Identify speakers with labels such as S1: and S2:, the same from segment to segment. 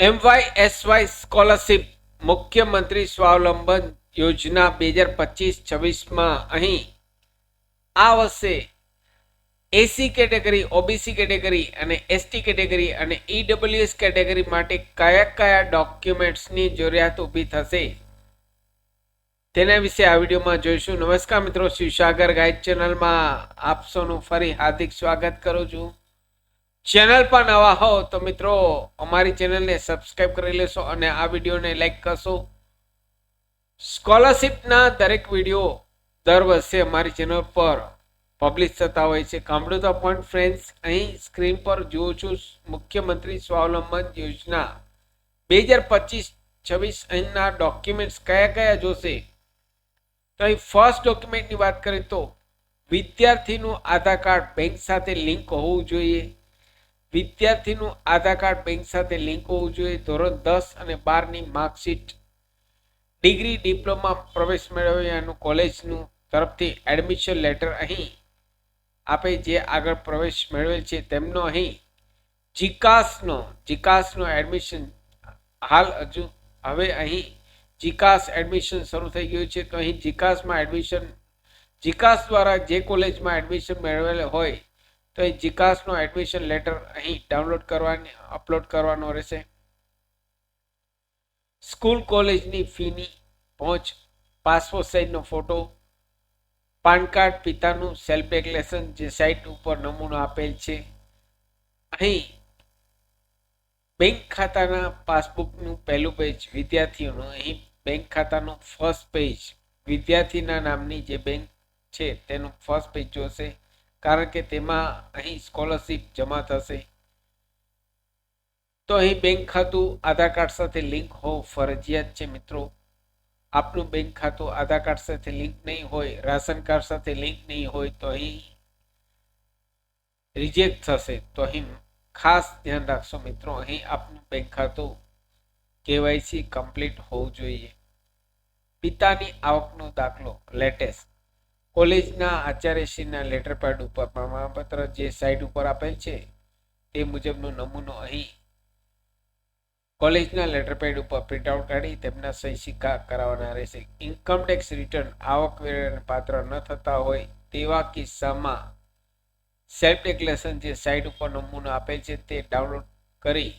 S1: MYSY scholarship મુખ્યમંત્રી સ્વાવલંબન યોજના 2025-26માં અહીં આ વર્ષે એસી કેટેગરી, ઓબીસી કેટેગરી અને એસટી કેટેગરી અને ઈડબ્લ્યુએસ કેટેગરી માટે કયા કયા ડોક્યુમેન્ટ્સની જરૂરિયાત ઊભી થશે તેના વિશે આ વિડીયોમાં જોઈશું. નમસ્કાર મિત્રો, શિવસાગર ગાઈડ ચેનલમાં આપ સૌનું ફરી હાર્દિક સ્વાગત કરું છું. ચેનલ પર નવા હો તો મિત્રો અમારી ચેનલને સબસ્ક્રાઇબ કરી લેશો અને આ વિડીયોને લાઈક કરશો. સ્કોલરશિપના દરેક વિડીયો દર વર્ષે અમારી ચેનલ પર પબ્લિશ થતા હોય છે. કામડું તો પોઈન્ટ ફ્રેન્ડ્સ, અહીં સ્ક્રીન પર જુઓ છું મુખ્યમંત્રી સ્વાવલંબન યોજના 2025-26 અહીંના ડોક્યુમેન્ટ્સ કયા કયા જોશે. તો અહીં ફર્સ્ટ ડોક્યુમેન્ટની વાત કરીએ તો વિદ્યાર્થીનું આધાર કાર્ડ બેંક સાથે લિંક હોવું જોઈએ. વિદ્યાર્થીનું આધાર કાર્ડ બેંક સાથે લિંક હોવું જોઈએ. ધોરણ 10 અને 12ની માર્કશીટ, ડિગ્રી, ડિપ્લોમા પ્રવેશ મેળવ્યાનું કોલેજનું તરફથી એડમિશન લેટર અહીં આપે જે આગળ પ્રવેશ મેળવેલ છે તેમનો અહીં જીકાસનો એડમિશન હાલ હવે અહીં જીકાસ એડમિશન શરૂ થઈ ગયું છે. તો અહીં જીકાસ દ્વારા જે કોલેજમાં એડમિશન મેળવેલ હોય તો એ જીકાસનો એડમિશન લેટર અહીં અપલોડ કરવાનો રહેશે. સ્કૂલ કોલેજની ફીની પહોંચ, પાસપોર્ટ સાઇઝનો ફોટો, પાન કાર્ડ, પિતાનું સેલ્ફ ડિક્લેરેશન જે સાઇટ ઉપર નમૂનો આપેલ છે. અહીં બેંક ખાતાના પાસબુકનું પહેલું પેજ વિદ્યાર્થીઓનું, અહીં બેંક ખાતાનું ફર્સ્ટ પેજ વિદ્યાર્થીના નામની જે બેંક છે તેનું ફર્સ્ટ પેજ જોશે, કારણ કે તેમાં અહીં સ્કોલરશિપ જમા થશે. તો અહીં બેંક ખાતું આધાર કાર્ડ સાથે લિંક હોવું ફરજિયાત છે મિત્રો. આપનું બેંક ખાતું આધાર કાર્ડ સાથે લિંક નહીં હોય, રાશન કાર્ડ સાથે લિંક નહીં હોય તો અહીં રિજેક્ટ થશે. તો અહીં ખાસ ધ્યાન રાખશો મિત્રો, અહીં આપનું બેંક ખાતું કેવાયસી કમ્પ્લીટ હોવું જોઈએ. પિતાની આવકનો દાખલો લેટેસ્ટ, કોલેજના આચાર્યશ્રીના લેટર પેડ ઉપર પ્રમાણપત્ર જે સાઇટ ઉપર આપેલ છે તે મુજબનો નમૂનો અહીં કોલેજના લેટર પેડ ઉપર પ્રિન્ટઆઉટ કાઢી તેમના સહી સિક્કા કરાવવાના રહેશે. ઇન્કમટેક્સ રિટર્ન આવકવેરાને પાત્ર ન થતા હોય તેવા કિસ્સામાં સેલ્ફ ડિક્લેરેશન જે સાઇટ ઉપર નમૂનો આપેલ છે તે ડાઉનલોડ કરી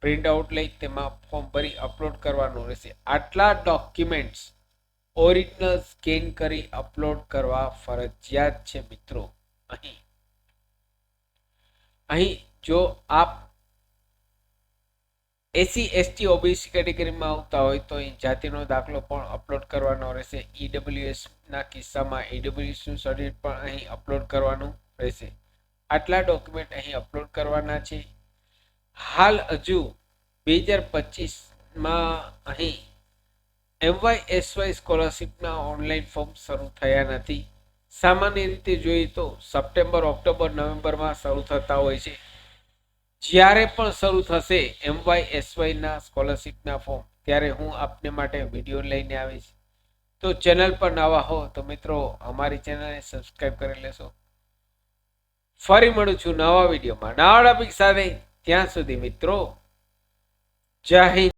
S1: પ્રિન્ટઆઉટ લઈ તેમાં ફોર્મ ભરી અપલોડ કરવાનું રહેશે. આટલા ડોક્યુમેન્ટ્સ ઓરિજિનલ સ્કેન કરી અપલોડ કરવા ફરજિયાત છે મિત્રો. અહીં જો આપ એસી, એસટી, ઓબીસી કેટેગરીમાં આવતા હોય તો અહીં જાતિનો દાખલો પણ અપલોડ કરવાનો રહેશે. ઈડબ્લ્યુએસ ના કિસ્સામાં ઈડબ્લ્યુએસનું સર્ટિફિકેટ પણ અહીં અપલોડ કરવાનું રહેશે. આટલા ડોક્યુમેન્ટ અહીં અપલોડ કરવાના છે. હાલ હજુ 2025માં અહીં MYSY સ્કોલરશિપના ઓનલાઈન ફોર્મ શરૂ થયા નથી. સામાન્ય રીતે જોઈએ તો સપ્ટેમ્બર, ઓક્ટોબર, નવેમ્બરમાં શરૂ થતા હોય છે. જ્યારે પણ શરૂ થશે MYSYના સ્કોલરશિપના ફોર્મ ત્યારે હું આપને માટે વિડીયો લઈને આવીશ. તો ચેનલ પર નવા હો તો મિત્રો અમારી ચેનલને સબસ્ક્રાઇબ કરી લેશો. ફરી મળું છું નવા વિડીયોમાં નવા ટોપિક સાથે. ત્યાં સુધી મિત્રો જય હિન્દ.